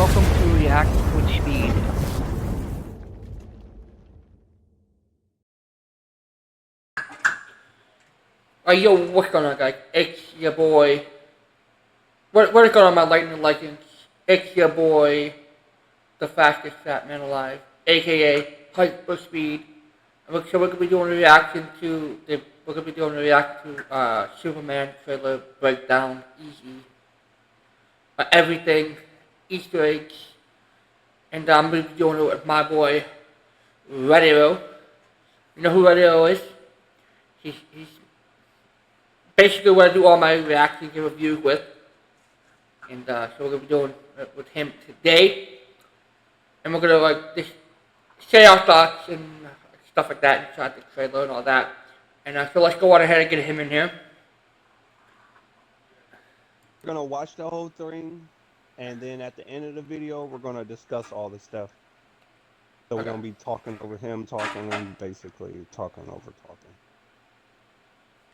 welcome to React with Speed. Yo, what's going on, guys? It's your boy. What's going on, my Lightning Legends? It's your boy, the fastest fat man alive, aka Hyper Speed. So we're gonna be doing a reaction to Superman trailer breakdown, easy, everything, Easter eggs, and I'm gonna be doing it with my boy Radio. You know who Radio is? He's basically what I do all my reactions and reviews with, and so we're gonna be doing it with him today, and we're gonna just say our thoughts and stuff like that, and shot the trailer and all that, and so let's go on ahead and get him in here. We're gonna watch the whole thing, and then at the end of the video, we're gonna discuss all the stuff. So we're gonna be talking over him, and basically talking over talking.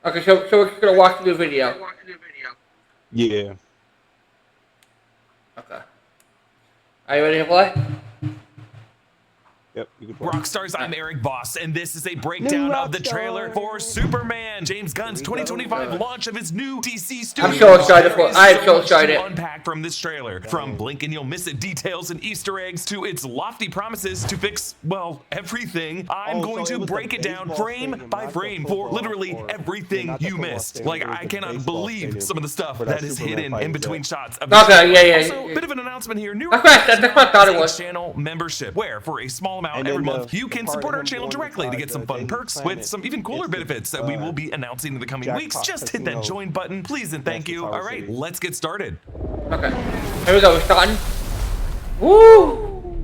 Okay, so we're just gonna watch the video. Yeah. Okay. Are you ready to play? Yep, you can play. Rockstars, I'm Eric Voss, and this is a breakdown of the trailer for Superman, James Gunn's 2025 launch of his new DC Studios. I'm so excited for it. I am so excited. To unpack from this trailer, from blink and you'll miss it details and Easter eggs to its lofty promises to fix, well, everything. I'm going to break it down frame by frame for literally everything you missed. Like, I cannot believe some of the stuff that is hidden in between shots of this. Okay, yeah. Also, bit of an announcement here. New that's what I thought it was. Channel membership, where for a small amount every month, you can support our channel directly to get some fun perks with some even cooler benefits that we will be announcing in the coming weeks. Just hit that join button, please and thank you. All right, let's get started. Okay, here we go, we're starting. Woo!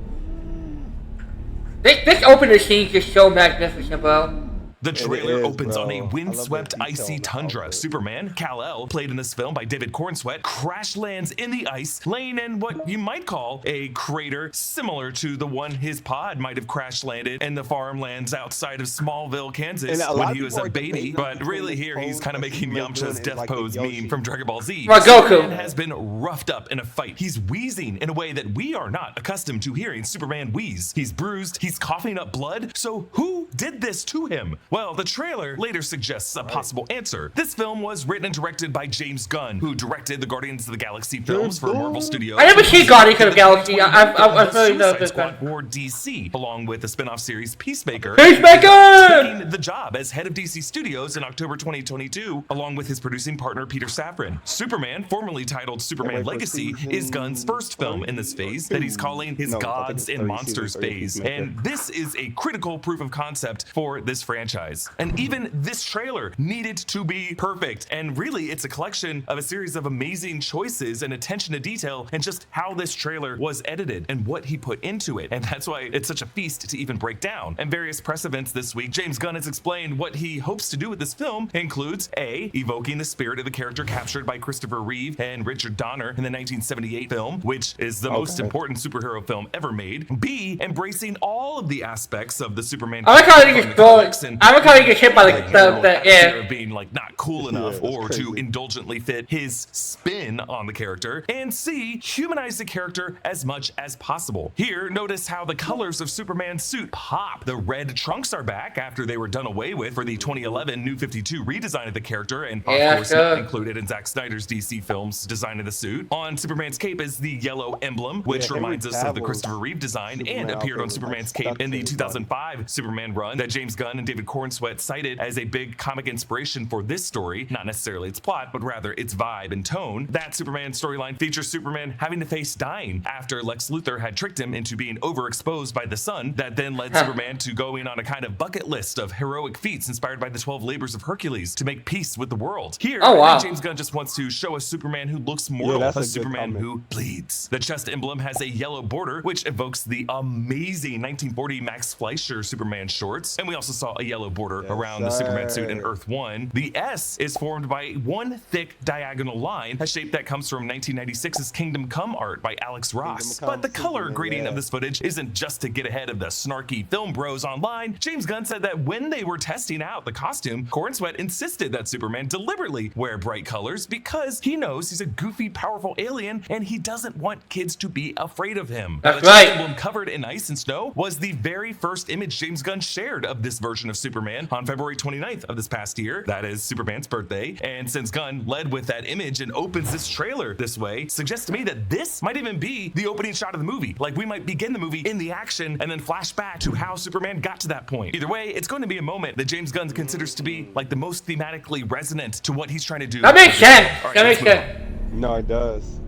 This opening scene is just so magnificent, bro. The trailer opens on a windswept, icy tundra. Superman, Kal-El, played in this film by David Cornsweet, crash lands in the ice, laying in what you might call a crater similar to the one his pod might have crash landed in the farmlands outside of Smallville, Kansas when he was a baby. But really here he's kind of making Yamcha's death pose meme from Dragon Ball Z. Superman has been roughed up in a fight. He's wheezing in a way that we are not accustomed to hearing Superman wheeze. He's bruised, he's coughing up blood. So who did this to him? Well, the trailer later suggests a possible answer. This film was written and directed by James Gunn, who directed the Guardians of the Galaxy films for Marvel Studios. I never seen Guardians of the Galaxy. I've really know this one. For DC, along with the spin-off series Peacemaker. Taking the job as head of DC Studios in October 2022, along with his producing partner Peter Safran. Superman, formerly titled Superman Legacy, is Gunn's first film in this phase that he's calling his Gods and Monsters phase. And this is a critical proof of concept for this franchise. And even this trailer needed to be perfect. And really, it's a collection of a series of amazing choices and attention to detail and just how this trailer was edited and what he put into it. And that's why it's such a feast to even break down. And various press events this week, James Gunn has explained what he hopes to do with this film includes A, evoking the spirit of the character captured by Christopher Reeve and Richard Donner in the 1978 film, which is the most important superhero film ever made. B, embracing all of the aspects of the Superman. I like how he gets thrown. I like how he gets hit by the air of being like not cool enough or to indulgently fit his spin on the character. And C, humanize the character as much as possible. Here, notice how the colors of Superman's suit pop. The red trunks are back after they were done away with for the 2011 New 52 redesign of the character, and of course not included in Zack Snyder's DC films design of the suit. On Superman's cape is the yellow emblem, which reminds us of the Christopher Reeve design and appeared on Superman's cape in the 2005 Superman run that James Gunn and David Cornsweet cited as a big comic inspiration for this story, not necessarily its plot, but rather its vibe and tone. That Superman storyline features Superman having to face dying after Lex Luthor had tricked him into being overexposed by the sun. That then led Superman to going on a kind of bucket list of heroic feats inspired by the 12 labors of Hercules to make peace with the world. Here, James Gunn just wants to show a Superman who looks mortal, a Superman who bleeds. The chest emblem has a yellow border, which evokes the amazing 1940 Max Fleischer Superman shorts, and we also saw a yellow yellow border Yes, around the Superman suit in sir. Earth 1. The S is formed by one thick diagonal line, a shape that comes from 1996's Kingdom Come art by Alex Ross. Come But the color Superman, grading yeah. of this footage isn't just to get ahead of the snarky film bros online. James Gunn said that when they were testing out the costume, Cornsweet insisted that Superman deliberately wear bright colors because he knows he's a goofy, powerful alien and he doesn't want kids to be afraid of him. That's The right. emblem covered in ice and snow was the very first image James Gunn shared of this version of Superman on February 29th of this past year. That is Superman's birthday. And since Gunn led with that image and opens this trailer this way, suggests to me that this might even be the opening shot of the movie. Like we might begin the movie in the action and then flash back to how Superman got to that point. Either way, it's going to be a moment that James Gunn considers to be like the most thematically resonant to what he's trying to do. That makes sense. All right, That makes let's move on. sense. No, it does.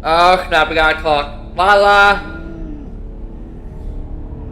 Oh snap! We got a clock. La la.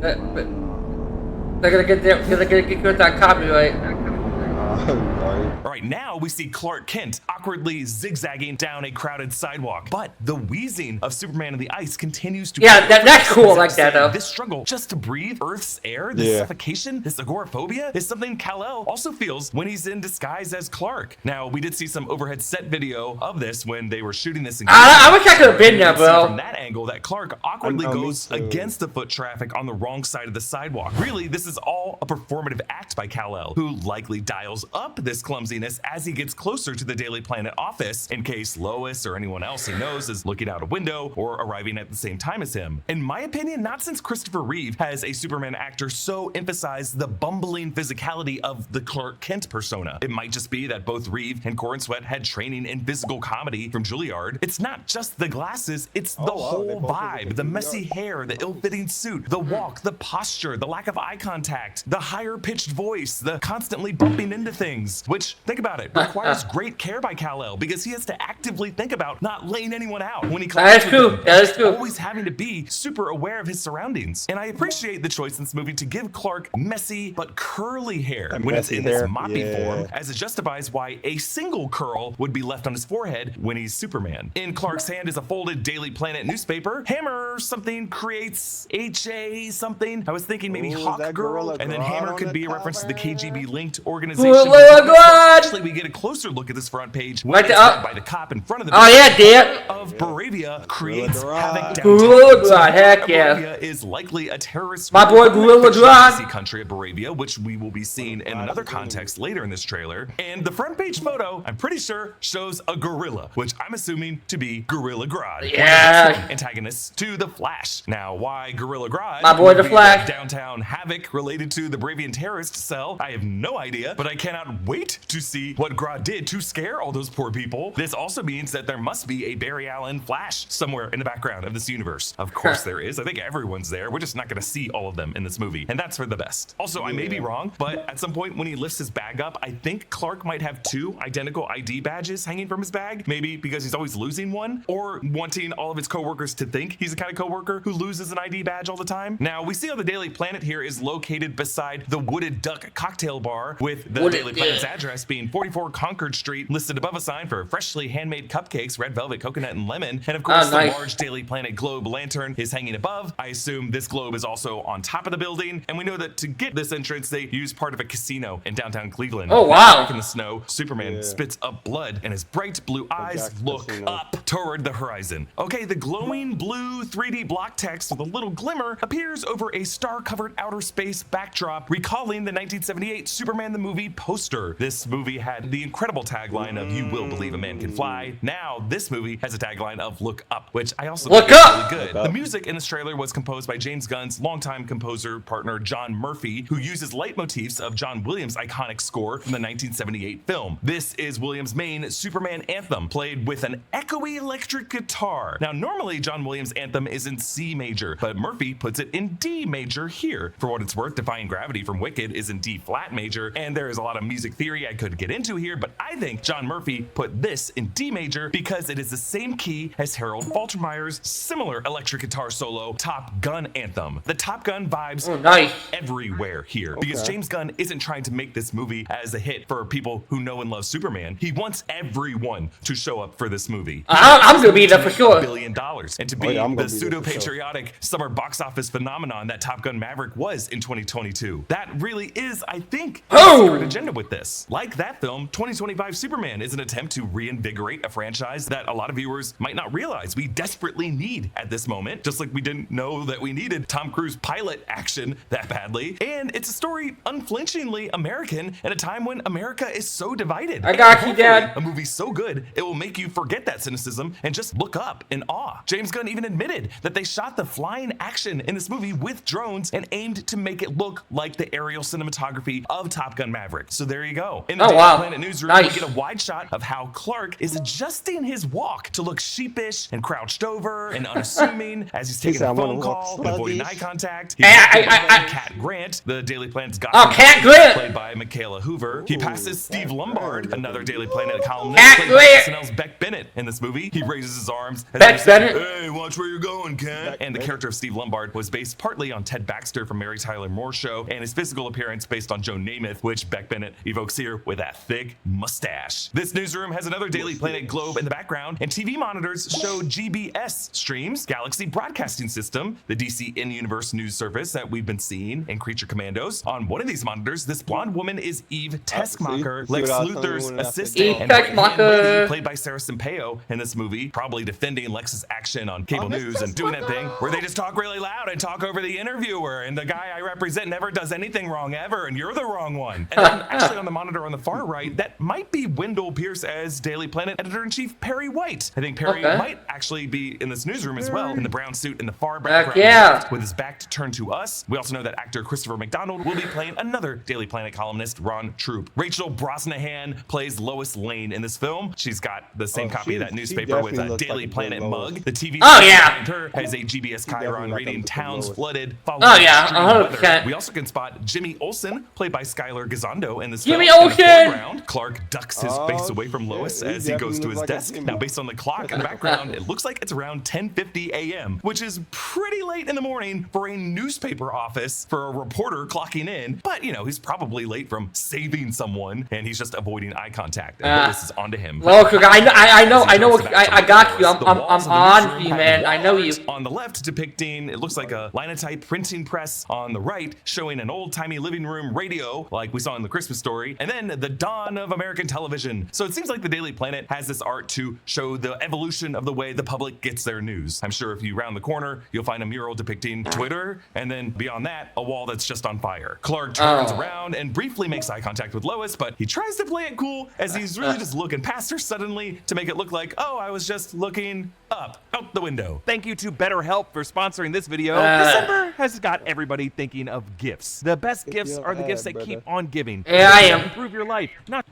But they're gonna get there. They're gonna get with that copyright. Right. All right, now we see Clark Kent awkwardly zigzagging down a crowded sidewalk, but the wheezing of Superman in the ice continues to. Yeah, that's cool. I like that though. This struggle just to breathe Earth's air, this Yeah. suffocation, this agoraphobia is something Kal-El also feels when he's in disguise as Clark. Now, we did see some overhead set video of this when they were shooting this. I wish I could have been You there, can see bro. From that angle, that Clark awkwardly I know, me goes too. against the foot traffic on the wrong side of the sidewalk. Really, this is all a performative act by Kal-El, who likely dials up this clumsiness as he gets closer to the Daily Planet office in case Lois or anyone else he knows is looking out a window or arriving at the same time as him. In my opinion, not since Christopher Reeve has a Superman actor so emphasized the bumbling physicality of the Clark Kent persona. It might just be that both Reeve and Cornsweet had training in physical comedy from Juilliard. It's not just the glasses, it's the Oh, wow, they whole both vibe, went to the Juilliard. messy hair, the ill-fitting suit, the walk, the posture, the lack of eye contact, the higher-pitched voice, the constantly bumping into things, which, think about it, requires great care by Kal-El because he has to actively think about not laying anyone out when he That is collides with true. them. That is He's true. always having to be super aware of his surroundings. And I appreciate the choice in this movie to give Clark messy but curly hair That when it's messy in this hair, moppy yeah. form, as it justifies why a single curl would be left on his forehead when he's Superman. In Clark's hand is a folded Daily Planet newspaper. Hammer something creates HA something. I was thinking maybe Ooh, is Hawk that Girl, Gorilla and then Grodd Hammer on could the be a reference to the cover? KGB linked organization. Gorilla Grodd! Actually, we get a closer look at this front page Right when there, it's read oh. by the cop in front of the Oh yeah, dear. of Baravia creates Gorilla havoc Grodd. downtown. Gorilla So Grodd, heck yeah. Baravia is likely a terrorist My boy group from Gorilla the fictional Grodd. fantasy country of Baravia, which we will be seeing in another context later in this trailer. And the front page photo, I'm pretty sure, shows a gorilla, which I'm assuming to be Gorilla Grodd, Yeah. one of the strong antagonists to the Flash. Now, why Gorilla Grodd? My boy would the be Flash. Downtown havoc related to the Bravian terrorist cell, I have no idea, but I cannot wait to see what Grodd did to scare all those poor people. This also means that there must be a Barry Allen Flash somewhere in the background of this universe. Of course there is. I think everyone's there. We're just not going to see all of them in this movie, and that's for the best. Also, I may be wrong, but at some point when he lifts his bag up, I think Clark might have two identical ID badges hanging from his bag, maybe because he's always losing one, or wanting all of his coworkers to think he's the kind of coworker who loses an ID badge all the time. Now, we see how the Daily Planet here is located beside the Wooded Duck cocktail bar, with the Wooded- Daily Planet's address being 44 Concord Street, listed above a sign for freshly handmade cupcakes, red velvet, coconut, and lemon. And of course, nice. the large Daily Planet globe lantern is hanging above. I assume this globe is also on top of the building. And we know that to get this entrance, they use part of a casino in downtown Cleveland. Oh, wow. Back in the snow, Superman Yeah. spits up blood, and his bright blue eyes Jack's look Casino. up toward the horizon. Okay, the glowing blue 3D block text with a little glimmer appears over a star-covered outer space backdrop, recalling the 1978 Superman the Movie poster. This movie had the incredible tagline of "You will believe a man can fly." Now, this movie has a tagline of "Look up," which I also Look think is up! really good. Look The up. music in this trailer was composed by James Gunn's longtime composer partner John Murphy, who uses leitmotifs of John Williams' iconic score from the 1978 film. This is Williams' main Superman anthem, played with an echoey electric guitar. Now, normally John Williams' anthem is in C major, but Murphy puts it in D major here. For what it's worth, Defying Gravity from Wicked is in D flat major, and there is a lot of music theory I could get into here, but I think John Murphy put this in D major because it is the same key key as Harold Faltermeyer's similar electric guitar solo Top Gun anthem. The Top Gun vibes Oh, nice. everywhere here because Okay. James Gunn isn't trying to make this movie as a hit for people who know and love Superman. He wants everyone to show up for this movie. I'm gonna be there for sure. $1 billion. And to be yeah, I'm the gonna be there for sure. pseudo-patriotic summer box office phenomenon that Top Gun Maverick was in 2022. That really is, I think, the Oh! secret agenda with this. Like that film, 2025 Superman is an attempt to reinvigorate a franchise that a lot of viewers might not realize we desperately need at this moment, just like we didn't know that we needed Tom Cruise pilot action that badly. And it's a story unflinchingly American at a time when America is so divided. I got you, Hopefully, Dad. a movie so good, it will make you forget that cynicism and just look up in awe. James Gunn even admitted that they shot the flying action in this movie with drones and aimed to make it look like the aerial cinematography of Top Gun Maverick. So there you go. In the Oh, Daily wow. Planet newsroom, Nice. we get a wide shot of how Clark is adjusting his walk to look sheepish and crouched over and unassuming as he's taking said, a "I'm gonna phone walk call and avoiding eye sluggish." contact. He's Cat Grant, the Daily Planet's gossip Oh, Cat reporter, Grant. played by Michaela Hoover. He passes Steve Cat Lombard, Grant. another Daily Planet columnist, Cat played by Grant. SNL's Beck Bennett in this movie. He raises his arms and Beck says, Bennett? "Hey, watch where you're going, Cat." Beck And the Bennett. character of Steve Lombard was based partly on Ted Baxter from Mary Tyler Moore Show, and his physical appearance based on Joe Namath, which Beck Bennett evokes here with that thick mustache. This newsroom has another Daily Planet globe in the background, and TV monitors show GBS streams, Galaxy Broadcasting System, the DC in-universe news service that we've been seeing in Creature Commandos. On one of these monitors, this blonde woman is Eve Teskmacher, see Lex what I was telling you Luthor's when I said assistant Eve and right-hand Teskmacher. lady, played by Sarah Sampaio in this movie, probably defending Lex's action on cable Miss news and doing that thing Teskmacher. where they just talk really loud and talk over the interviewer, and the guy I represent never does anything wrong ever, and you're the wrong one. And then actually on the monitor on the far right, that might be Wendell Pierce as Daily Planet editor-in-chief Perry White. I think Perry Okay. might actually be in this newsroom as well, in the brown suit in the far Heck background yeah. with his back turned to us. We also know that actor Christopher McDonald will be playing another Daily Planet columnist, Ron Troop. Rachel Brosnahan plays Lois Lane in this film. She's got the same Oh, copy of that she newspaper with definitely a looks Daily like a Planet good Lois. mug. The TV Oh, station yeah. behind her has a GBS definitely Chiron like reading a good towns Lois. flooded. Oh, yeah, extreme 100%. weather. We also can spot Jimmy Olsen, played by Skylar Gazondo in this Jimmy film. In the Olsen! foreground, Clark ducks his Oh, face away from shit. Lois He as he goes definitely to his looks like a desk. Jimmy. Now, based on the clock in the background, it looks like it's around 10:50 a.m., which is pretty late in the morning for a newspaper office for a reporter clocking in. But, you know, he's probably late from saving someone, and he's just avoiding eye contact. And Lois is onto him. Lois, I know, As he turns back to I got you. Lois, the I'm walls of the on newsroom you, have man. I know you. art on the left depicting, it looks like a linotype printing press. On the right, showing an old-timey living room radio, like we saw in the Christmas Story, and then the dawn of American television. So it seems like the Daily Planet has this art to show the evolution of the way the public gets their news. I'm sure if you round the corner, you'll find a mural depicting Twitter, and then beyond that, a wall that's just on fire. Clark turns Oh. around and briefly makes eye contact with Lois, but he tries to play it cool as he's really just looking past her suddenly to make it look like, oh, I was just looking up out the window. Thank you to BetterHelp for sponsoring this video. Uh. December has got everybody thinking of gifts. The best Get gifts your are the gifts ad, that brother. keep on giving. Yeah, I am. Improve your life, not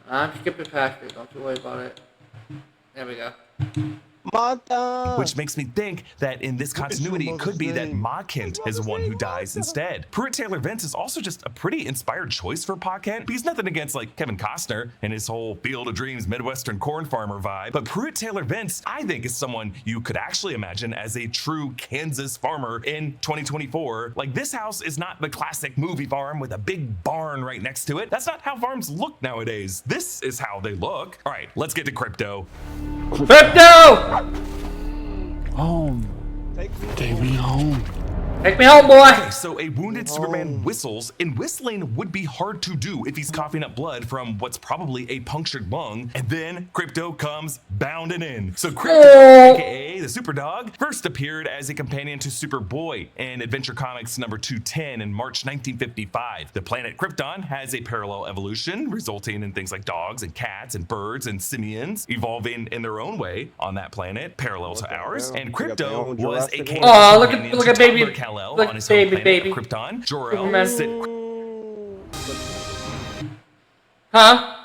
I'm skipping past it. Don't you worry about it. There we go. Mata. Which makes me think that in this continuity, it could be that name? Ma Kent is the one who dies instead. Pruitt Taylor Vince is also just a pretty inspired choice for Pa Kent. He's nothing against like Kevin Costner and his whole Field of Dreams Midwestern corn farmer vibe, but Pruitt Taylor Vince, I think, is someone you could actually imagine as a true Kansas farmer in 2024. Like, this house is not the classic movie farm with a big barn right next to it. That's not how farms look nowadays. This is how they look. All right, let's get to crypto. Crypto! Home. Take me home. Take me home, boy. Okay, so a wounded Superman whistles, and whistling would be hard to do if he's coughing up blood from what's probably a punctured lung, and then Crypto comes bounding in. So Crypto, Oh. aka the Superdog, first appeared as a companion to Superboy in Adventure Comics number 210 in March 1955. The planet Krypton has a parallel evolution, resulting in things like dogs and cats and birds and simians evolving in their own way on that planet, parallel to ours. hell? And They got their Crypto own was a Jurassic Kansas World. Aw, companion look to at baby- Tom Kal-El look on his baby, home planet baby. Krypton. Superman. Jor-El sit Huh?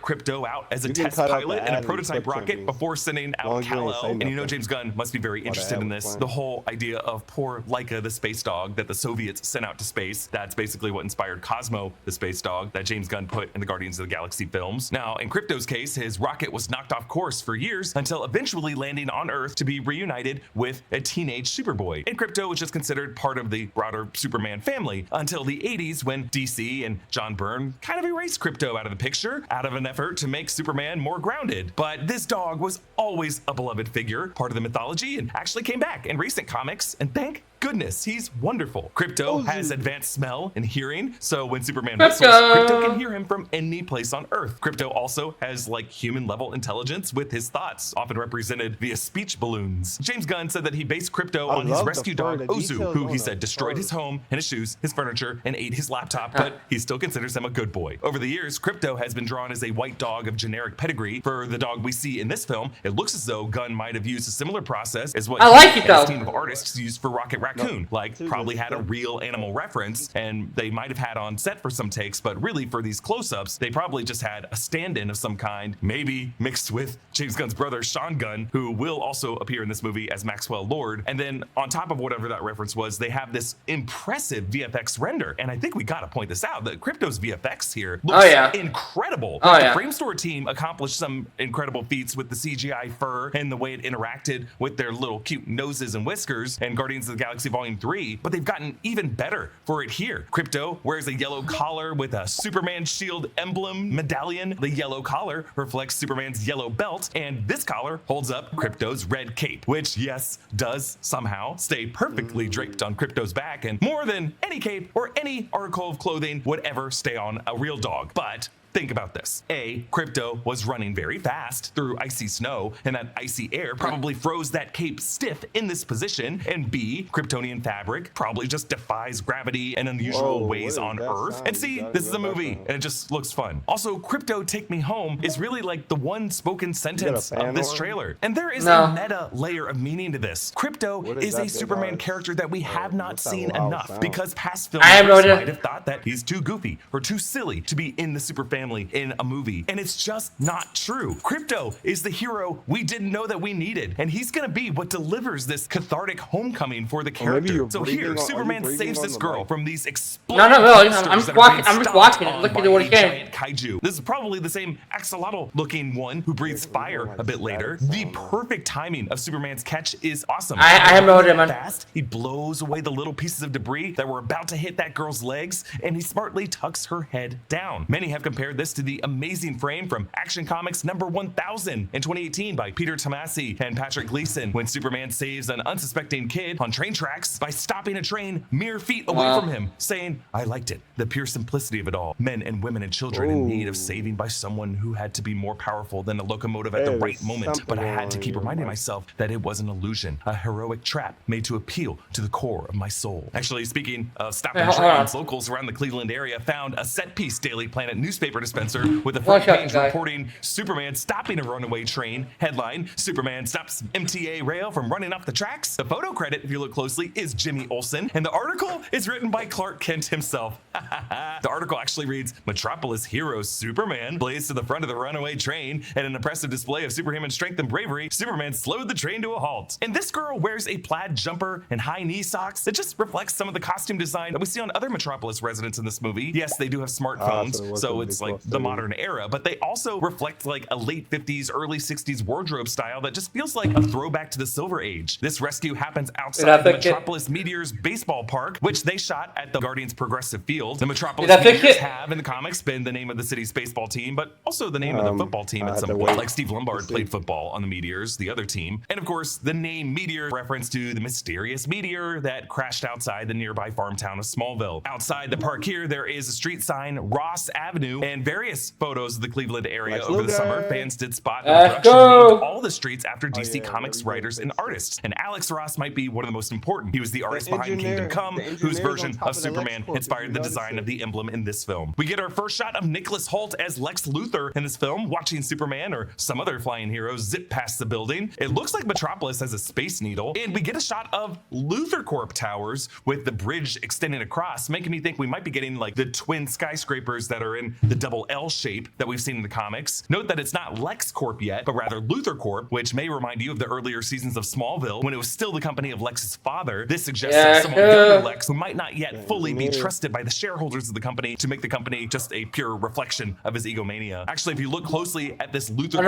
Crypto out as a You can test cut out the pilot in a ad and prototype clip rocket trimmings. before sending long out as you ain't Kal-El. say And you know nothing James Gunn must be very the interested ad in was this. playing. The whole idea of poor Laika, the space dog that the Soviets sent out to space. That's basically what inspired Cosmo, the space dog that James Gunn put in the Guardians of the Galaxy films. Now, in Crypto's case, his rocket was knocked off course for years until eventually landing on Earth to be reunited with a teenage Superboy. And Crypto was just considered part of the broader Superman family until the 80s when DC and John Byrne kind of erased Crypto out of the picture out of an effort to make Superman more grounded. But this dog was always a beloved figure, part of the mythology, and actually came back in recent comics, and thank goodness, he's wonderful. Crypto has advanced smell and hearing, so when Superman whistles, Crypto can hear him from any place on Earth. Crypto also has like human level intelligence with his thoughts, often represented via speech balloons. James Gunn said that he based Crypto on his love the rescue fur, dog the Ozu, details who on he the said destroyed his fur. home and his shoes, his furniture, and ate his laptop, but he still considers him a good boy. Over the years, Crypto has been drawn as a white dog of generic pedigree. For the dog we see in this film, it looks as though Gunn might have used a similar process as what I like it, and his though. team of artists used for Rocket Raccoon. Like, probably had a real animal reference, and they might have had on set for some takes, but really for these close-ups, they probably just had a stand-in of some kind, maybe mixed with James Gunn's brother, Sean Gunn, who will also appear in this movie as Maxwell Lord. And then on top of whatever that reference was, they have this impressive VFX render. And I think we gotta point this out, that Crypto's VFX here looks incredible. The Framestore team accomplished some incredible feats with the CGI fur and the way it interacted with their little cute noses and whiskers and Guardians of the Galaxy Volume 3, but they've gotten even better for it here. Crypto wears a yellow collar with a Superman shield emblem medallion. The yellow collar reflects Superman's yellow belt, and this collar holds up Crypto's red cape, which, yes, does somehow stay perfectly draped on Crypto's back, and more than any cape or any article of clothing would ever stay on a real dog. But think about this. A, Crypto was running very fast through icy snow, and that icy air probably froze that cape stiff in this position. And B, Kryptonian fabric probably just defies gravity in unusual ways on Earth. And C, this is a movie, and it just looks fun. Also, Crypto Take Me Home is really like the one spoken sentence of this trailer. And there is a meta layer of meaning to this. Crypto is a Superman character that we have not seen enough, because past filmmakers might have thought that he's too goofy or too silly to be in the super family in a movie, and it's just not true. Crypto is the hero we didn't know that we needed, and he's gonna be what delivers this cathartic homecoming for the character. So here, Superman saves this girl from these explosive I'm just watching it, looking at what he can. Kaiju. This is probably the same axolotl looking one who breathes fire a bit later. The perfect timing of Superman's catch is awesome. I have no idea, man. Fast, he blows away the little pieces of debris that were about to hit that girl's legs, and he smartly tucks her head down. Many have compared this to the amazing frame from Action Comics number 1000 in 2018 by Peter Tomasi and Patrick Gleason, when Superman saves an unsuspecting kid on train tracks by stopping a train mere feet away from him, saying, "I liked it. The pure simplicity of it all. Men and women and children in need of saving by someone who had to be more powerful than a locomotive at the right moment. But I had to keep reminding myself that it was an illusion, a heroic trap made to appeal to the core of my soul." Actually, speaking of stopping trains, locals around the Cleveland area found a set piece Daily Planet newspaper dispenser with a front page reporting Superman stopping a runaway train. Headline: Superman stops MTA rail from running off the tracks. The photo credit, if you look closely, is Jimmy Olsen, and the article is written by Clark Kent himself. The article actually reads, "Metropolis hero Superman blazed to the front of the runaway train. In an impressive display of superhuman strength and bravery, Superman slowed the train to a halt." And this girl wears a plaid jumper and high knee socks that just reflects some of the costume design that we see on other Metropolis residents in this movie. Yes, they do have smartphones, so it's like the modern era, but they also reflect like a late 50s, early 60s wardrobe style that just feels like a throwback to the Silver Age. This rescue happens outside the Metropolis Meteors baseball park, which they shot at the Guardians Progressive Field. The Metropolis Meteors have in the comics been the name of the city's baseball team, but also the name of the football team at some point. Like Steve Lombard played football on the Meteors, the other team. And of course, the name Meteor reference to the mysterious meteor that crashed outside the nearby farm town of Smallville. Outside the park here, there is a street sign, Ross Avenue, and various photos of the Cleveland area over the summer. Fans did spot the production named all the streets after DC Comics writers and artists. And Alex Ross might be one of the most important. He was the artist behind Kingdom Come, whose version of Superman inspired the design of the emblem in this film. We get our first shot of Nicholas Hoult as Lex Luthor in this film, watching Superman or some other flying hero zip past the building. It looks like Metropolis has a space needle, and we get a shot of Luthor Corp towers with the bridge extending across, making me think we might be getting like the twin skyscrapers that are in the double L shape that we've seen in the comics. Note that it's not LexCorp yet, but rather Luthor Corp, which may remind you of the earlier seasons of Smallville when it was still the company of Lex's father. This suggests that someone younger Lex who might not yet fully be trusted by the shareholders of the company to make the company just a pure reflection of his egomania. Actually, if you look closely at this Luthor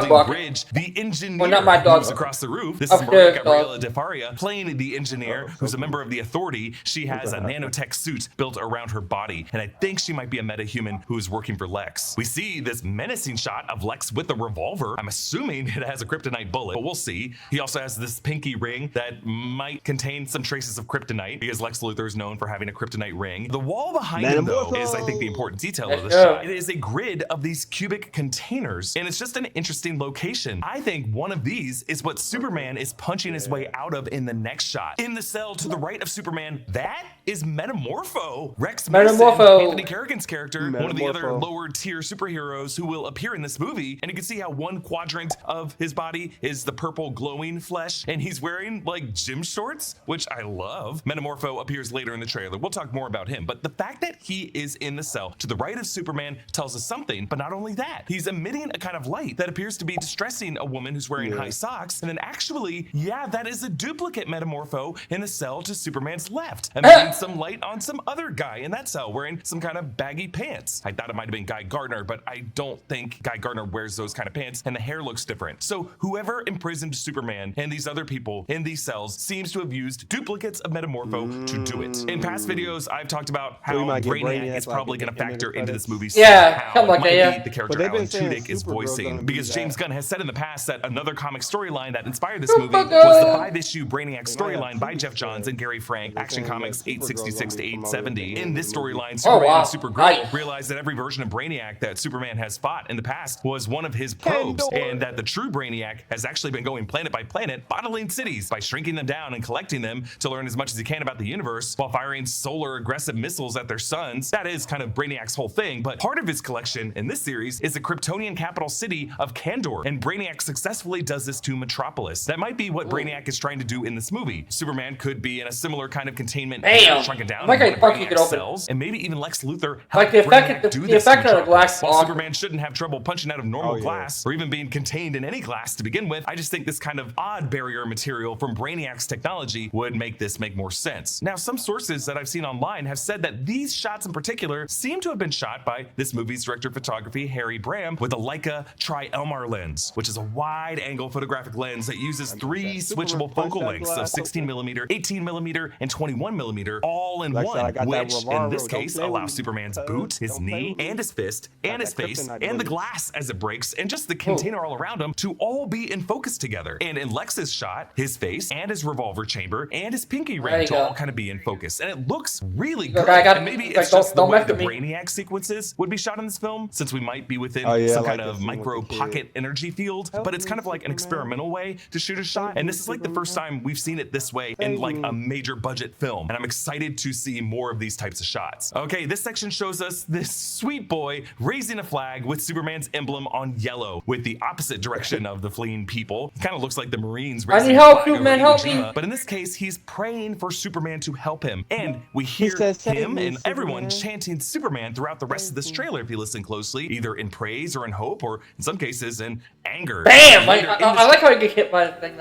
Corp bridge, the engineer moves across the roof. This is Maria Gabriela De Faria playing the engineer who's a member of the Authority. She has a nanotech suit built around her body, and I think she might be a metahuman who is working for Lex. We see this menacing shot of Lex with a revolver. I'm assuming it has a kryptonite bullet, but we'll see. He also has this pinky ring that might contain some traces of kryptonite because Lex Luthor is known for having a kryptonite ring. The wall behind him, though, is I think the important detail of the shot. It is a grid of these cubic containers, and it's just an interesting location. I think one of these is what Superman is punching his way out of in the next shot. In the cell to the right of Superman, that is Metamorpho. Rex Mason, Anthony Carrigan's character, one of the other lower tier superheroes who will appear in this movie. And you can see how one quadrant of his body is the purple glowing flesh, and he's wearing like gym shorts, which I love. Metamorpho appears later in the trailer. We'll talk more about him, but the fact that he is in the cell to the right of Superman tells us something. But not only that, he's emitting a kind of light that appears to be distressing a woman who's wearing high socks. And then actually, yeah, that is a duplicate Metamorpho in the cell to Superman's left, emitting some light on some other guy in that cell wearing some kind of baggy pants. I thought it might have been Guy Gardner, but I don't think Guy Gardner wears those kind of pants, and the hair looks different. So whoever imprisoned Superman and these other people in these cells seems to have used duplicates of Metamorpho to do it. In past videos, I've talked about how Brainiac is probably going to factor into this movie. How it might be the character Alan Tudyk is voicing, because James Gunn has said in the past that another comic storyline that inspired this movie was the 5-issue Brainiac storyline by Jeff Johns and Gary Frank, Action Comics 866 to 870. In this storyline, Superman and Supergirl realized that every version of Brainiac that Superman has fought in the past was one of his probes, and that the true Brainiac has actually been going planet by planet, bottling cities by shrinking them down and collecting them to learn as much as he can about the universe while firing solar aggressive missiles at their suns. That is kind of Brainiac's whole thing, but part of his collection in this series is the Kryptonian capital city of Kandor, and Brainiac successfully does this to Metropolis. That might be what Brainiac is trying to do in this movie. Superman could be in a similar kind of containment, shrunken down in Brainiac's cells, and maybe even Lex Luthor helped Brainiac do this to Metropolis. While Superman shouldn't have trouble punching out of normal glass, or even being contained in any glass to begin with, I just think this kind of odd barrier material from Brainiac's technology would make this make more sense. Now, some sources that I've seen online have said that these shots in particular seem to have been shot by this movie's director of photography, Harry Bram, with a Leica Tri-Elmar lens, which is a wide-angle photographic lens that uses 3 switchable focal lengths of 16mm, 18mm, and 21mm, all in one, which in this case allows Superman's boot, his knee, and his fist, and his face, and the glass as it breaks, and just the container all around him to all be in focus together. And in Lex's shot, his face and his revolver chamber and his pinky ring to all kind of be in focus. And it looks really good. And maybe it's just the way the Brainiac sequences would be shot in this film, since we might be within some kind of micro pocket energy field, but it's kind of like an experimental way to shoot a shot. And this is like the first time we've seen it this way in like a major budget film. And I'm excited to see more of these types of shots. Okay, this section shows us this sweet boy raising a flag with Superman's emblem on yellow with the opposite direction of the fleeing people. It kind of looks like the Marines raising a flag over Iwo Jima, but in this case, he's praying for Superman to help him. And we hear him and everyone chanting Superman throughout the rest of this trailer if you listen closely, either in praise or in hope, or in some cases in anger. Bam! I like how you get hit by the thing.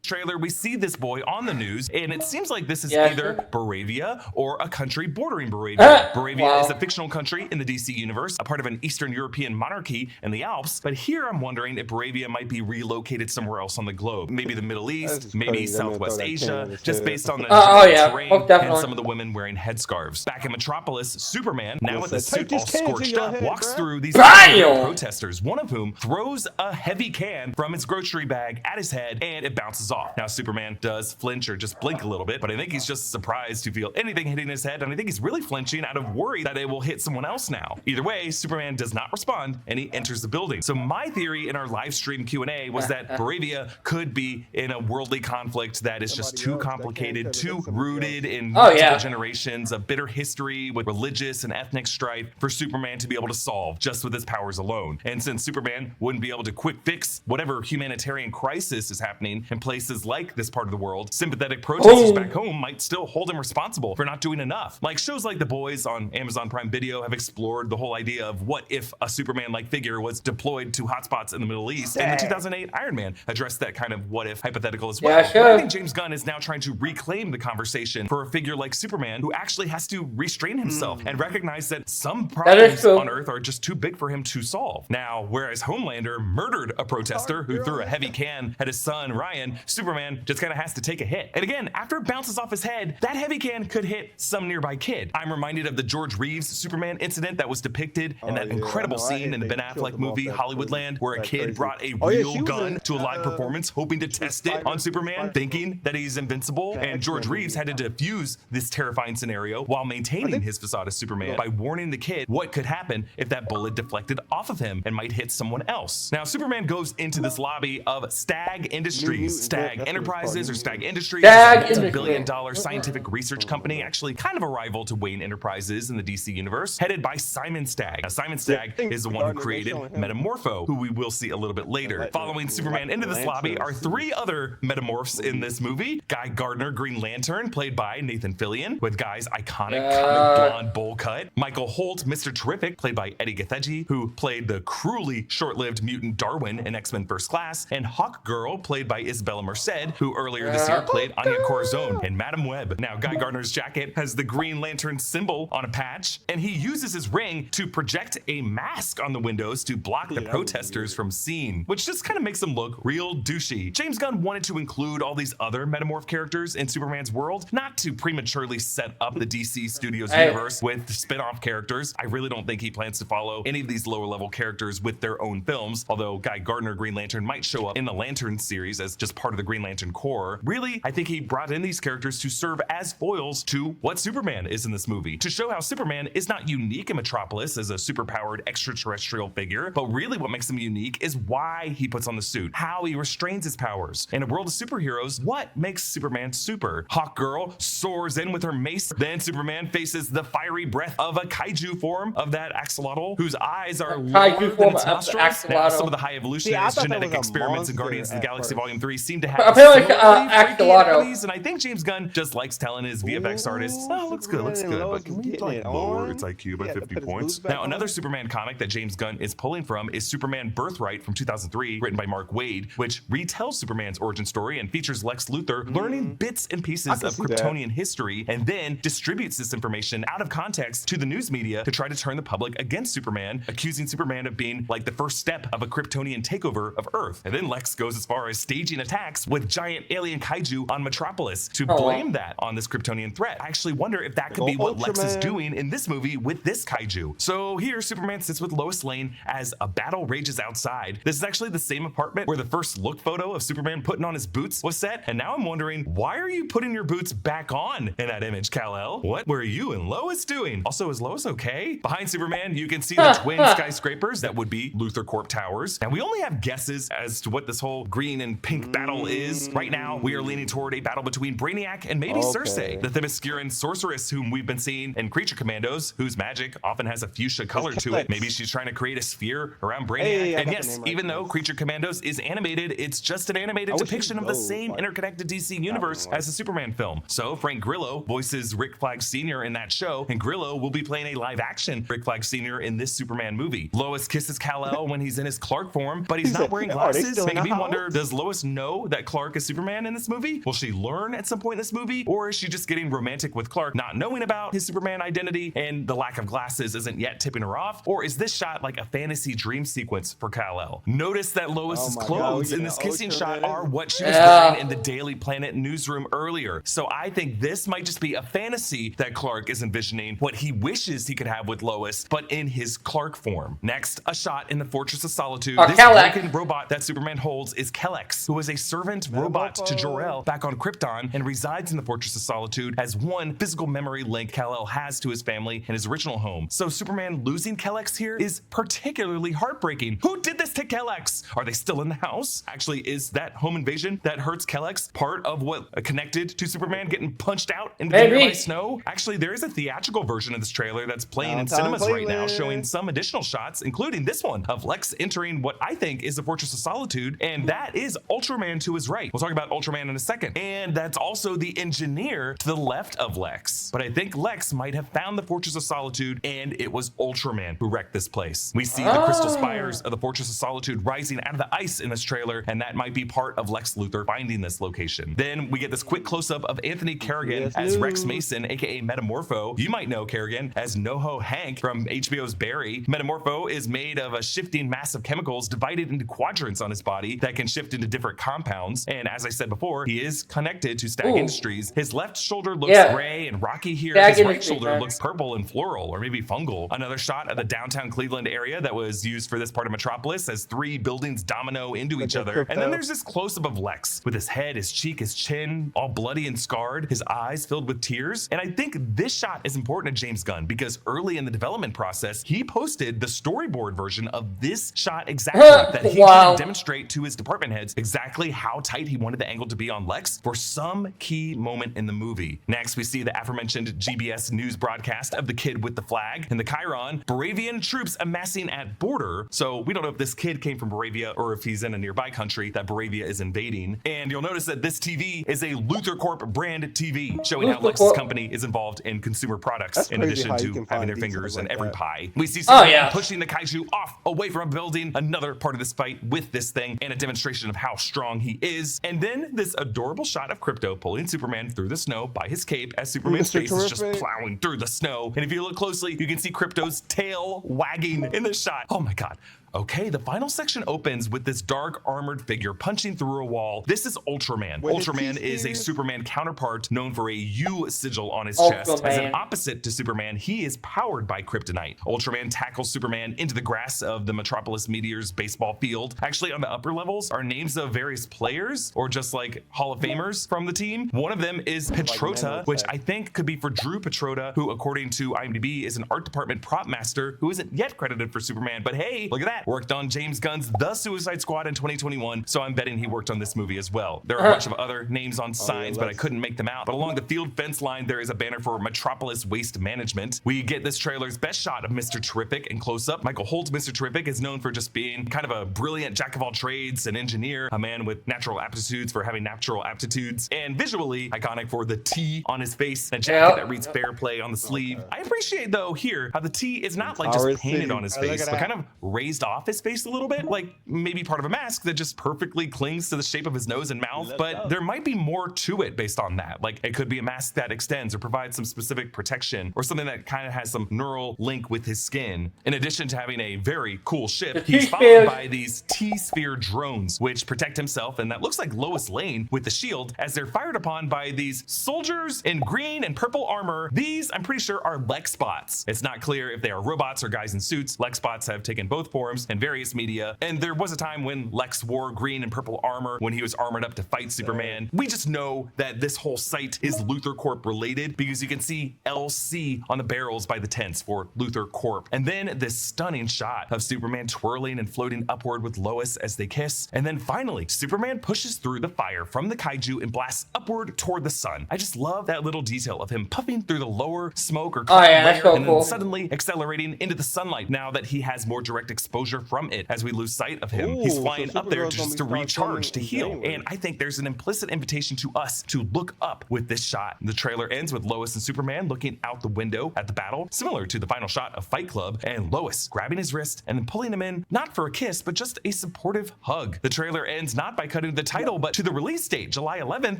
Trailer, we see this boy on the news, and it seems like this is either Baravia or a country bordering Baravia. Baravia is a fictional country in the DC universe, a part of an Eastern European monarchy in the Alps, but here I'm wondering if Baravia might be relocated somewhere else on the globe. Maybe the Middle East, maybe Southwest Asia, just based on the terrain and some of the women wearing headscarves. Back in Metropolis, Superman, now with a suit all scorched up, walks through these protesters, one of whom throws a heavy can from his grocery bag at his head, and it bounces off. Now, Superman does flinch or just blink a little bit, but I think he's just surprised to feel anything hitting his head, and I think he's really flinching out of worry that it will hit someone else now. Either way, Superman does not respond, and he enters the building. So my theory in our live stream Q&A was that Baravia could be in a worldly conflict that is just too complicated, too rooted in multiple generations of bitter history with religious and ethnic strife for Superman to be able to solve just with his powers alone. And since Superman wouldn't be able to quick fix whatever humanitarian crisis is happening in place places like this part of the world, sympathetic protesters back home might still hold him responsible for not doing enough. Like shows like The Boys on Amazon Prime Video have explored the whole idea of what if a Superman-like figure was deployed to hotspots in the Middle East, and the 2008 Iron Man addressed that kind of what if hypothetical as well. Yeah, sure. But I think James Gunn is now trying to reclaim the conversation for a figure like Superman who actually has to restrain himself and recognize that some problems on Earth are just too big for him to solve. Now, whereas Homelander murdered a protester who threw a heavy can at his son Ryan, Superman just kind of has to take a hit. And again, after it bounces off his head, that heavy can could hit some nearby kid. I'm reminded of the George Reeves Superman incident that was depicted in that incredible scene in the Ben Affleck movie Hollywoodland, where a kid brought a real gun to a live performance, hoping to test it on Superman, thinking that he's invincible. And George Reeves had to defuse this terrifying scenario while maintaining his facade as Superman by warning the kid what could happen if that bullet deflected off of him and might hit someone else. Now, Superman goes into this lobby of Stag Industries. Stag Enterprises or Stag Industries is a multi-billion-dollar scientific research company, actually kind of a rival to Wayne Enterprises in the DC universe, headed by Simon Stagg. Now, Simon Stagg is the one who created Metamorpho, who we will see a little bit later. Following Superman into this lobby are three other metamorphs in this movie. Guy Gardner, Green Lantern, played by Nathan Fillion, with Guy's iconic comic blonde bowl cut. Michael Holt, Mr. Terrific, played by Eddie Gathegi, who played the cruelly short-lived mutant Darwin in X-Men First Class, and Hawk Girl, played by Isabella Merced, who earlier this year played Anya Corazon in Madam Web. Now, Guy Gardner's jacket has the Green Lantern symbol on a patch, and he uses his ring to project a mask on the windows to block the protesters from seeing, which just kind of makes them look real douchey. James Gunn wanted to include all these other metamorph characters in Superman's world, not to prematurely set up the DC Studios universe with spin-off characters. I really don't think he plans to follow any of these lower level characters with their own films, although Guy Gardner Green Lantern might show up in the Lantern series as just part of the Green Lantern Corps. Really, I think he brought in these characters to serve as foils to what Superman is in this movie, to show how Superman is not unique in Metropolis as a superpowered extraterrestrial figure, but really what makes him unique is why he puts on the suit, how he restrains his powers. In a world of superheroes, what makes Superman super? Hawk Girl soars in with her mace, then Superman faces the fiery breath of a kaiju form of that axolotl, whose eyes are longer than its nostrils. Now, some of the high evolutionist genetic experiments in Guardians of the Galaxy Volume 3 seem to have apparently abilities, and I think James Gunn just likes telling his VFX artists, oh, looks good, but can we like lower its IQ by 50 points? Now, another Superman comic that James Gunn is pulling from is Superman Birthright from 2003, written by Mark Waid, which retells Superman's origin story and features Lex Luthor learning bits and pieces of Kryptonian history, and then distributes this information out of context to the news media to try to turn the public against Superman, accusing Superman of being like the first step of a Kryptonian takeover of Earth. And then Lex goes as far as staging attacks with giant alien kaiju on Metropolis to blame that on this Kryptonian threat. I actually wonder if that could be what Lex is doing in this movie with this kaiju. So here, Superman sits with Lois Lane as a battle rages outside. This is actually the same apartment where the first look photo of Superman putting on his boots was set, and now I'm wondering, why are you putting your boots back on in that image, Kal-El? What were you and Lois doing? Also, is Lois okay? Behind Superman, you can see the twin skyscrapers that would be Luthor Corp towers. And we only have guesses as to what this whole green and pink battle is. Right now, we are leaning toward a battle between Brainiac and maybe Cersei, the Themysciran sorceress whom we've been seeing in Creature Commandos, whose magic often has a fuchsia color to it. Maybe she's trying to create a sphere around Brainiac. And yes, even though Creature Commandos is animated, it's just an animated depiction of the same interconnected DC universe as the Superman film. So Frank Grillo voices Rick Flag Sr. in that show, and Grillo will be playing a live-action Rick Flag Sr. in this Superman movie. Lois kisses Kal-El when he's in his Clark form, but he's not wearing glasses, making me wonder, does Lois know that Clark is Superman in this movie? Will she learn at some point in this movie? Or is she just getting romantic with Clark, not knowing about his Superman identity, and the lack of glasses isn't yet tipping her off? Or is this shot like a fantasy dream sequence for Kal-El? Notice that Lois's clothes in this kissing shot are what she was wearing in the Daily Planet newsroom earlier. So I think this might just be a fantasy that Clark is envisioning, what he wishes he could have with Lois, but in his Clark form. Next, a shot in the Fortress of Solitude. This broken robot that Superman holds is Kelex, who is a servant robot to Jor-El back on Krypton and resides in the Fortress of Solitude as one physical memory link Kal-El has to his family and his original home. So Superman losing Kelex here is particularly heartbreaking. Who did this to Kelex? Are they still in the house? Actually, is that home invasion that hurts Kelex part of what connected to Superman getting punched out into the nearby snow? Actually, there is a theatrical version of this trailer that's playing in cinemas right now, showing some additional shots, including this one of Lex entering what I think is the Fortress of Solitude, and that is Ultraman to to his right. We'll talk about Ultraman in a second. And that's also the engineer to the left of Lex. But I think Lex might have found the Fortress of Solitude, and it was Ultraman who wrecked this place. We see the crystal spires of the Fortress of Solitude rising out of the ice in this trailer, and that might be part of Lex Luthor finding this location. Then we get this quick close-up of Anthony Carrigan as Rex Mason, aka Metamorpho. You might know Carrigan as NoHo Hank from HBO's Barry. Metamorpho is made of a shifting mass of chemicals divided into quadrants on his body that can shift into different compounds. And as I said before, he is connected to Stag Industries. His left shoulder looks gray and rocky here. His right shoulder looks purple and floral, or maybe fungal. Another shot of the downtown Cleveland area that was used for this part of Metropolis as three buildings domino into each other. And then there's this close-up of Lex with his head, his cheek, his chin, all bloody and scarred, his eyes filled with tears. And I think this shot is important to James Gunn because early in the development process, he posted the storyboard version of this shot exactly that he could demonstrate to his department heads exactly how tight he wanted the angle to be on Lex for some key moment in the movie. Next, we see the aforementioned GBS news broadcast of the kid with the flag and the Chiron, Baravian troops amassing at border. So we don't know if this kid came from Baravia or if he's in a nearby country that Baravia is invading. And you'll notice that this TV is a Luthor Corp brand TV, showing how Lex's company is involved in consumer products in addition to having their fingers in every pie. We see Superman pushing the kaiju off away from a building, another part of this fight with this thing, and a demonstration of how strong he is. And then this adorable shot of Krypto pulling Superman through the snow by his cape as Superman's face is just plowing through the snow. And if you look closely, you can see Krypto's tail wagging in the shot. Oh my God. Okay, the final section opens with this dark armored figure punching through a wall. This is Ultraman. Ultraman is a Superman counterpart known for a U sigil on his chest. As an opposite to Superman, he is powered by kryptonite. Ultraman tackles Superman into the grass of the Metropolis Meteors baseball field. Actually, on the upper levels are names of various players or just like Hall of Famers from the team. One of them is Petrota, which I think could be for Drew Petrota, who according to IMDb is an art department prop master who isn't yet credited for Superman. But hey, look at that. Worked on James Gunn's The Suicide Squad in 2021, so I'm betting he worked on this movie as well. There are a bunch of other names on signs, but I couldn't make them out. But along the field fence line, there is a banner for Metropolis Waste Management. We get this trailer's best shot of Mr. Terrific in close-up. Michael Holt, Mr. Terrific, is known for just being kind of a brilliant jack of all trades, an engineer, a man with natural aptitudes for having natural aptitudes, and visually iconic for the T on his face, a jacket that reads fair play on the sleeve. I appreciate, though, here how the T is not like just painted on his face, but kind of raised off his face a little bit, like maybe part of a mask that just perfectly clings to the shape of his nose and mouth. But there might be more to it based on that. Like it could be a mask that extends or provides some specific protection or something that kind of has some neural link with his skin. In addition to having a very cool ship, he's followed by these T-Sphere drones, which protect himself, and that looks like Lois Lane with the shield as they're fired upon by these soldiers in green and purple armor. These, I'm pretty sure, are Lex bots. It's not clear if they are robots or guys in suits. Lex bots have taken both forms in various media, and there was a time when Lex wore green and purple armor when he was armored up to fight Superman. We just know that this whole site is Luthor Corp related because you can see LC on the barrels by the tents for Luthor Corp. And then this stunning shot of Superman twirling and floating upward with Lois as they kiss. And then finally, Superman pushes through the fire from the kaiju and blasts upward toward the sun. I just love that little detail of him puffing through the lower smoke or cloud layer and then suddenly accelerating into the sunlight now that he has more direct exposure from it. As we lose sight of him, he's flying up there just to recharge, to heal. And I think there's an implicit invitation to us to look up with this shot. The trailer ends with Lois and Superman looking out the window at the battle, similar to the final shot of Fight Club, and Lois grabbing his wrist and then pulling him in, not for a kiss, but just a supportive hug. The trailer ends not by cutting the title, but to the release date, July 11th,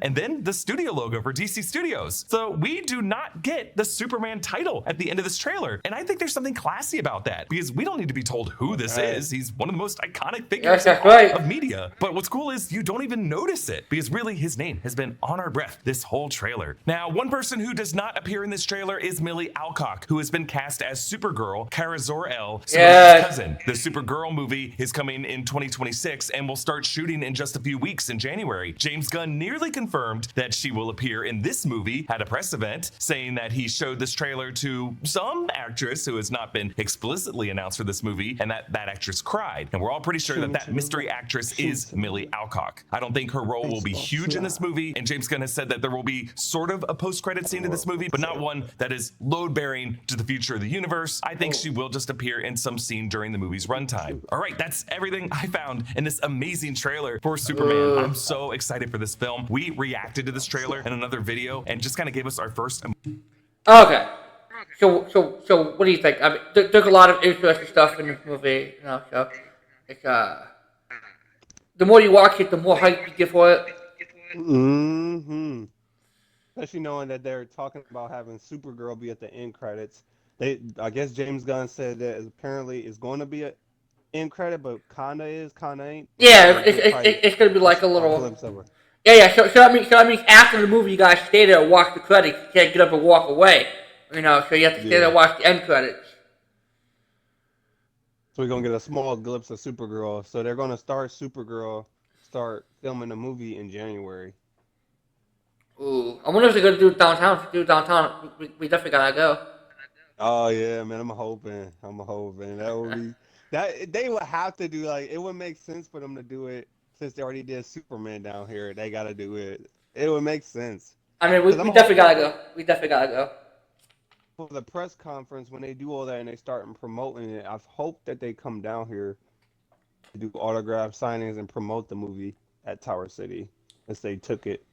and then the studio logo for DC Studios. So we do not get the Superman title at the end of this trailer. And I think there's something classy about that because we don't need to be told who this is. He's one of the most iconic figures of media. But what's cool is you don't even notice it because really his name has been on our breath this whole trailer. Now, one person who does not appear in this trailer is Millie Alcock, who has been cast as Supergirl, Kara Zor-El, Superman's cousin. The Supergirl movie is coming in 2026 and will start shooting in just a few weeks in January. James Gunn nearly confirmed that she will appear in this movie at a press event, saying that he showed this trailer to some actress who has not been explicitly announced for this movie, and that that actress cried, and we're all pretty sure that that mystery actress is Millie Alcock. I don't think her role will be huge in this movie, and James Gunn has said that there will be sort of a post-credit scene to this movie, but not one that is load-bearing to the future of the universe. I think she will just appear in some scene during the movie's runtime. All right, that's everything I found in this amazing trailer for Superman. I'm so excited for this film. We reacted to this trailer in another video and just kind of gave us our first. Okay. So what do you think? I mean, there's a lot of interesting stuff in this movie, you know. So it's the more you watch it, the more hype you get for it. Mm-hmm. Especially knowing that they're talking about having Supergirl be at the end credits. I guess James Gunn said that apparently it's going to be an end credit, but kinda is, kinda ain't. Yeah, it's gonna be like a little. Glimpse of her. Yeah. So that means after the movie, you guys stay there and watch the credits. You can't get up and walk away. You know, so you have to stay there and watch the end credits. So we're gonna get a small glimpse of Supergirl. So they're gonna start filming the movie in January. Ooh, I wonder if they're gonna do it downtown. If they do it downtown, we definitely gotta go. Oh yeah, man, I'm hoping. That would be that they would have to do, like, it would make sense for them to do it since they already did Superman down here. They gotta do it. It would make sense. I mean, we definitely gotta go. We definitely gotta go. For the press conference, when they do all that and they start promoting it, I hope that they come down here to do autograph signings and promote the movie at Tower City, since they took it.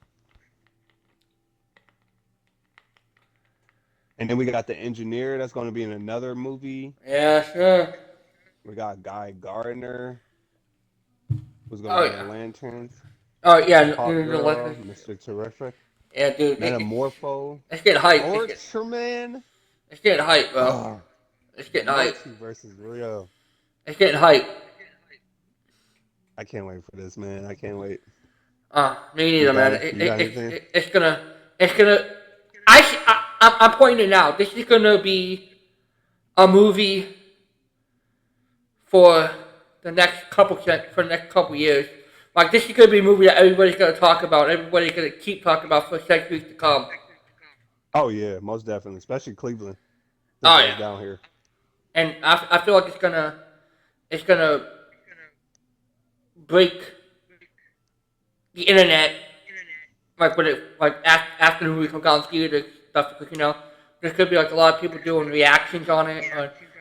And then we got the engineer that's going to be in another movie. Yeah, sure. We got Guy Gardner, who's going to be in Lanterns. Oh yeah, Hawkgirl, Mr. Terrific. Yeah, dude. Metamorpho. It's getting hype. Ultraman. It's getting hype, bro. It's getting hype. Versus Rio. It's getting hype. I can't wait for this, man. I can't wait. Me neither, man. It's gonna. I'm pointing it out. This is gonna be a movie for the next couple years. Like, this is gonna be a movie that everybody's gonna talk about. Everybody's gonna keep talking about for centuries to come. Oh yeah, most definitely, especially Cleveland. Oh yeah, down here. And I feel like it's gonna break the internet, like after the movie comes out in theaters stuff, because, you know, there could be like a lot of people doing reactions on it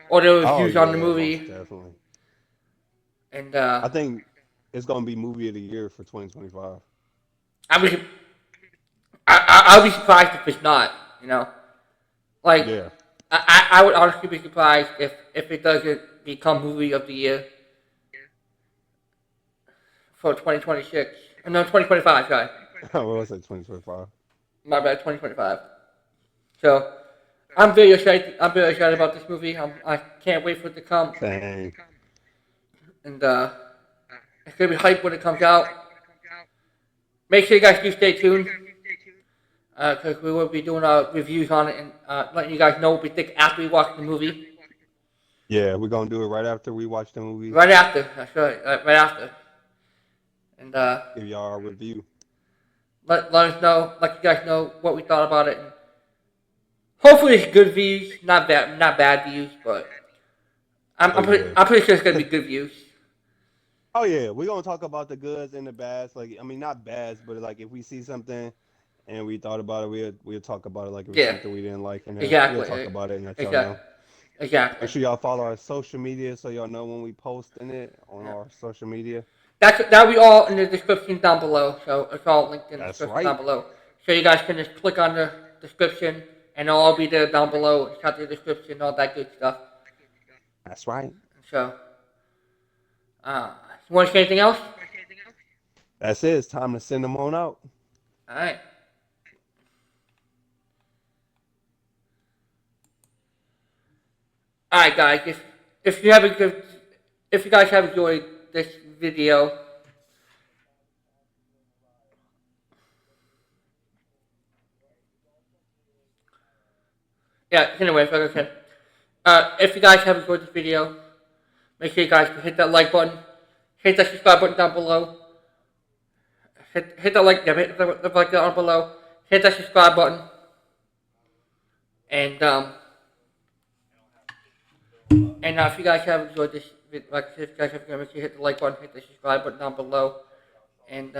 or their reviews on the movie. Most definitely. And I think it's gonna be movie of the year for 2025. I'll be surprised if it's not. You know, like, yeah. I would honestly be surprised if it doesn't become movie of the year for 2026. No, 2025. Sorry. What was it? 2025. My bad. 2025. So I'm very excited. I'm very excited about this movie. I can't wait for it to come. Dang. And it's gonna be hype when it comes out. Make sure you guys do stay tuned, because we will be doing our reviews on it and letting you guys know what we think after we watch the movie. Yeah, we're gonna do it right after we watch the movie. Right after, that's right. Right after. And give y'all a review. Let us know, let you guys know what we thought about it. And hopefully it's good views, not bad views, but I'm pretty sure it's gonna be good views. Oh yeah, we're gonna talk about the goods and the bads. Like, I mean, not bads, but like if we see something and we thought about it, we'll talk about it. Like if it's something we didn't like, and then we'll talk about it and let y'all know. Exactly. Make sure y'all follow our social media so y'all know when we posting it on our social media. That'll be all in the description down below. So it's all linked in the description down below. So you guys can just click on the description and it'll all be there down below. It's got the description, all that good stuff. That's right. So, you want to say anything else? That's it. It's time to send them on out. All right. All right, guys. If you guys have enjoyed this video, yeah. Anyway, like I said, if you guys have enjoyed this video, make sure you guys hit that like button, hit that subscribe button down below. Hit that like, hit the like down below. Hit that subscribe button, and if you guys have enjoyed this like I said, if you guys have a make sure you hit the like button, hit the subscribe button down below, and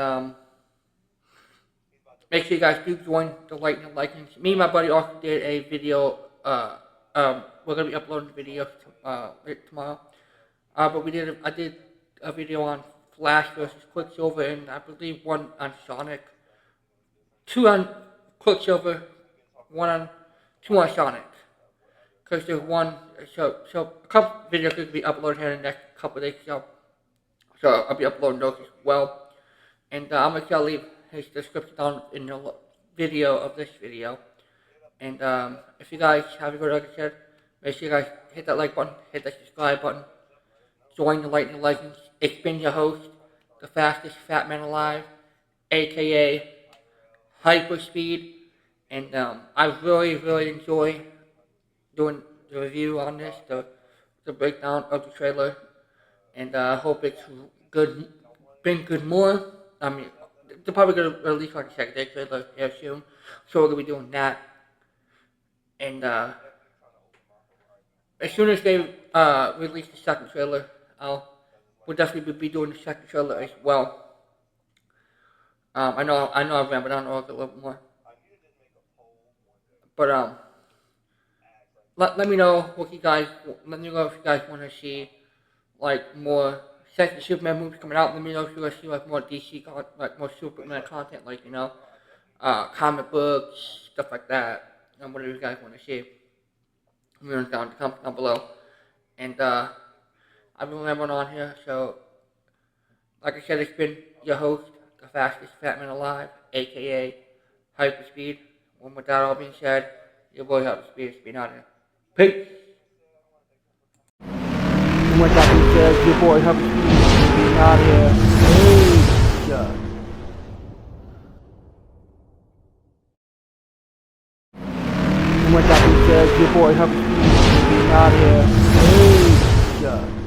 make sure you guys do join the Lightning Likings. Me and my buddy also did a video. We're gonna be uploading the video tomorrow. But I did a video on Flash versus Quicksilver, and I believe one on Sonic, 2 on Quicksilver, 2 on Sonic. Because there's one, so a couple videos could be uploaded here in the next couple of days. So I'll be uploading those as well. And I'm gonna try to leave his description down in the video of this video. And if you guys have a good, like I said, make sure you guys hit that like button, hit that subscribe button, join the Lightning Legends. It's been your host, the fastest fat man alive, aka Hyperspeed, and I really enjoy doing the review on this, the breakdown of the trailer, and I hope it's good, been good more. I mean, they're probably going to release like a second day trailer here soon, so we're going to be doing that. And as soon as they release the second trailer, we'll definitely be doing the second trailer as well. I know I've rambled on a little more, but let me know what you guys. Let me know if you guys want to see like more second Superman movies coming out. Let me know if you want to see like more DC, like more Superman content, like comic books, stuff like that. And whatever you guys want to see, let me know down in the comments down below. And I've been rambling on here, so like I said, it's been your host, the fastest fat man alive, aka Hyperspeed. And with that all being said, your boy Hyperspeed is being out here. Peace. And with that being said, your boy Hyperspeed is being out here. Peace. And with that being said, your boy Hyperspeed is being out here. Peace.